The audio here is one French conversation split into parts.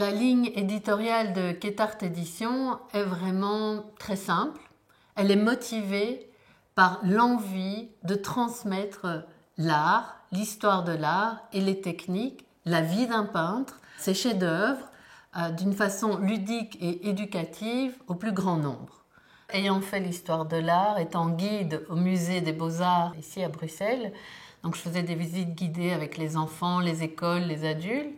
La ligne éditoriale de Quétart Éditions est vraiment très simple. Elle est motivée par l'envie de transmettre l'art, l'histoire de l'art et les techniques, la vie d'un peintre, ses chefs-d'œuvre, d'une façon ludique et éducative au plus grand nombre. Ayant fait l'histoire de l'art, étant guide au musée des Beaux-Arts ici à Bruxelles, donc je faisais des visites guidées avec les enfants, les écoles, les adultes.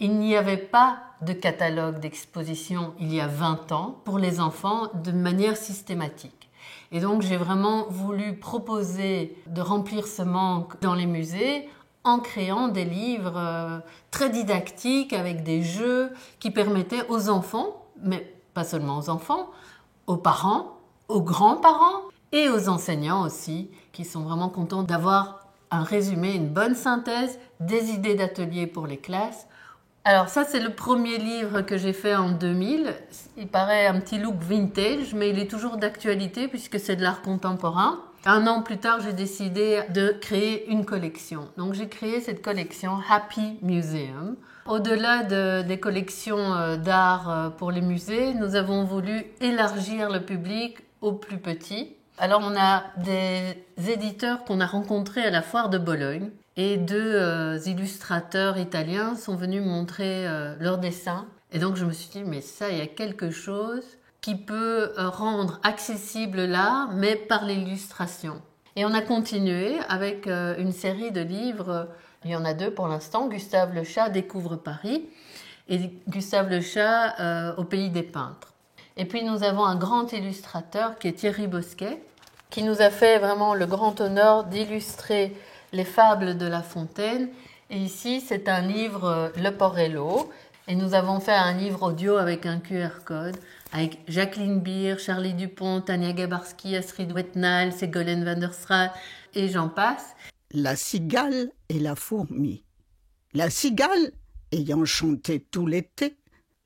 Il n'y avait pas de catalogue d'exposition il y a 20 ans pour les enfants de manière systématique. Et donc j'ai vraiment voulu proposer de remplir ce manque dans les musées en créant des livres très didactiques avec des jeux qui permettaient aux enfants, mais pas seulement aux enfants, aux parents, aux grands-parents et aux enseignants aussi, qui sont vraiment contents d'avoir un résumé, une bonne synthèse des idées d'atelier pour les classes. Alors ça, c'est le premier livre que j'ai fait en 2000. Il paraît un petit look vintage, mais il est toujours d'actualité puisque c'est de l'art contemporain. Un an plus tard, j'ai décidé de créer une collection. Donc j'ai créé cette collection Happy Museum. Au-delà des collections d'art pour les musées, nous avons voulu élargir le public aux plus petits. Alors on a des éditeurs qu'on a rencontrés à la foire de Bologne et deux illustrateurs italiens sont venus montrer leurs dessins. Et donc je me suis dit, mais ça, il y a quelque chose qui peut rendre accessible l'art, mais par l'illustration. Et on a continué avec une série de livres, il y en a deux pour l'instant, Gustave Le Chat découvre Paris et Gustave Le Chat au pays des peintres. Et puis nous avons un grand illustrateur qui est Thierry Bosquet, qui nous a fait vraiment le grand honneur d'illustrer les fables de La Fontaine. Et ici, c'est un livre Le Porello. Et nous avons fait un livre audio avec un QR code, avec Jacqueline Beer, Charlie Dupont, Tania Gabarski, Astrid Wetnal, Ségolène van der Straat, et j'en passe. La cigale et la fourmi. La cigale, ayant chanté tout l'été,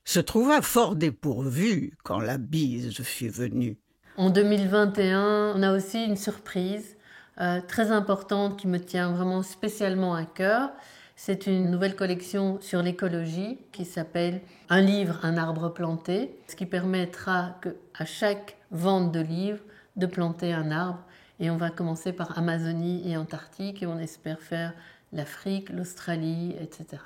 se trouva fort dépourvue quand la bise fut venue. En 2021, on a aussi une surprise très importante qui me tient vraiment spécialement à cœur. C'est une nouvelle collection sur l'écologie qui s'appelle « Un livre, un arbre planté », ce qui permettra qu'à chaque vente de livre, de planter un arbre. Et on va commencer par Amazonie et Antarctique et on espère faire l'Afrique, l'Australie, etc.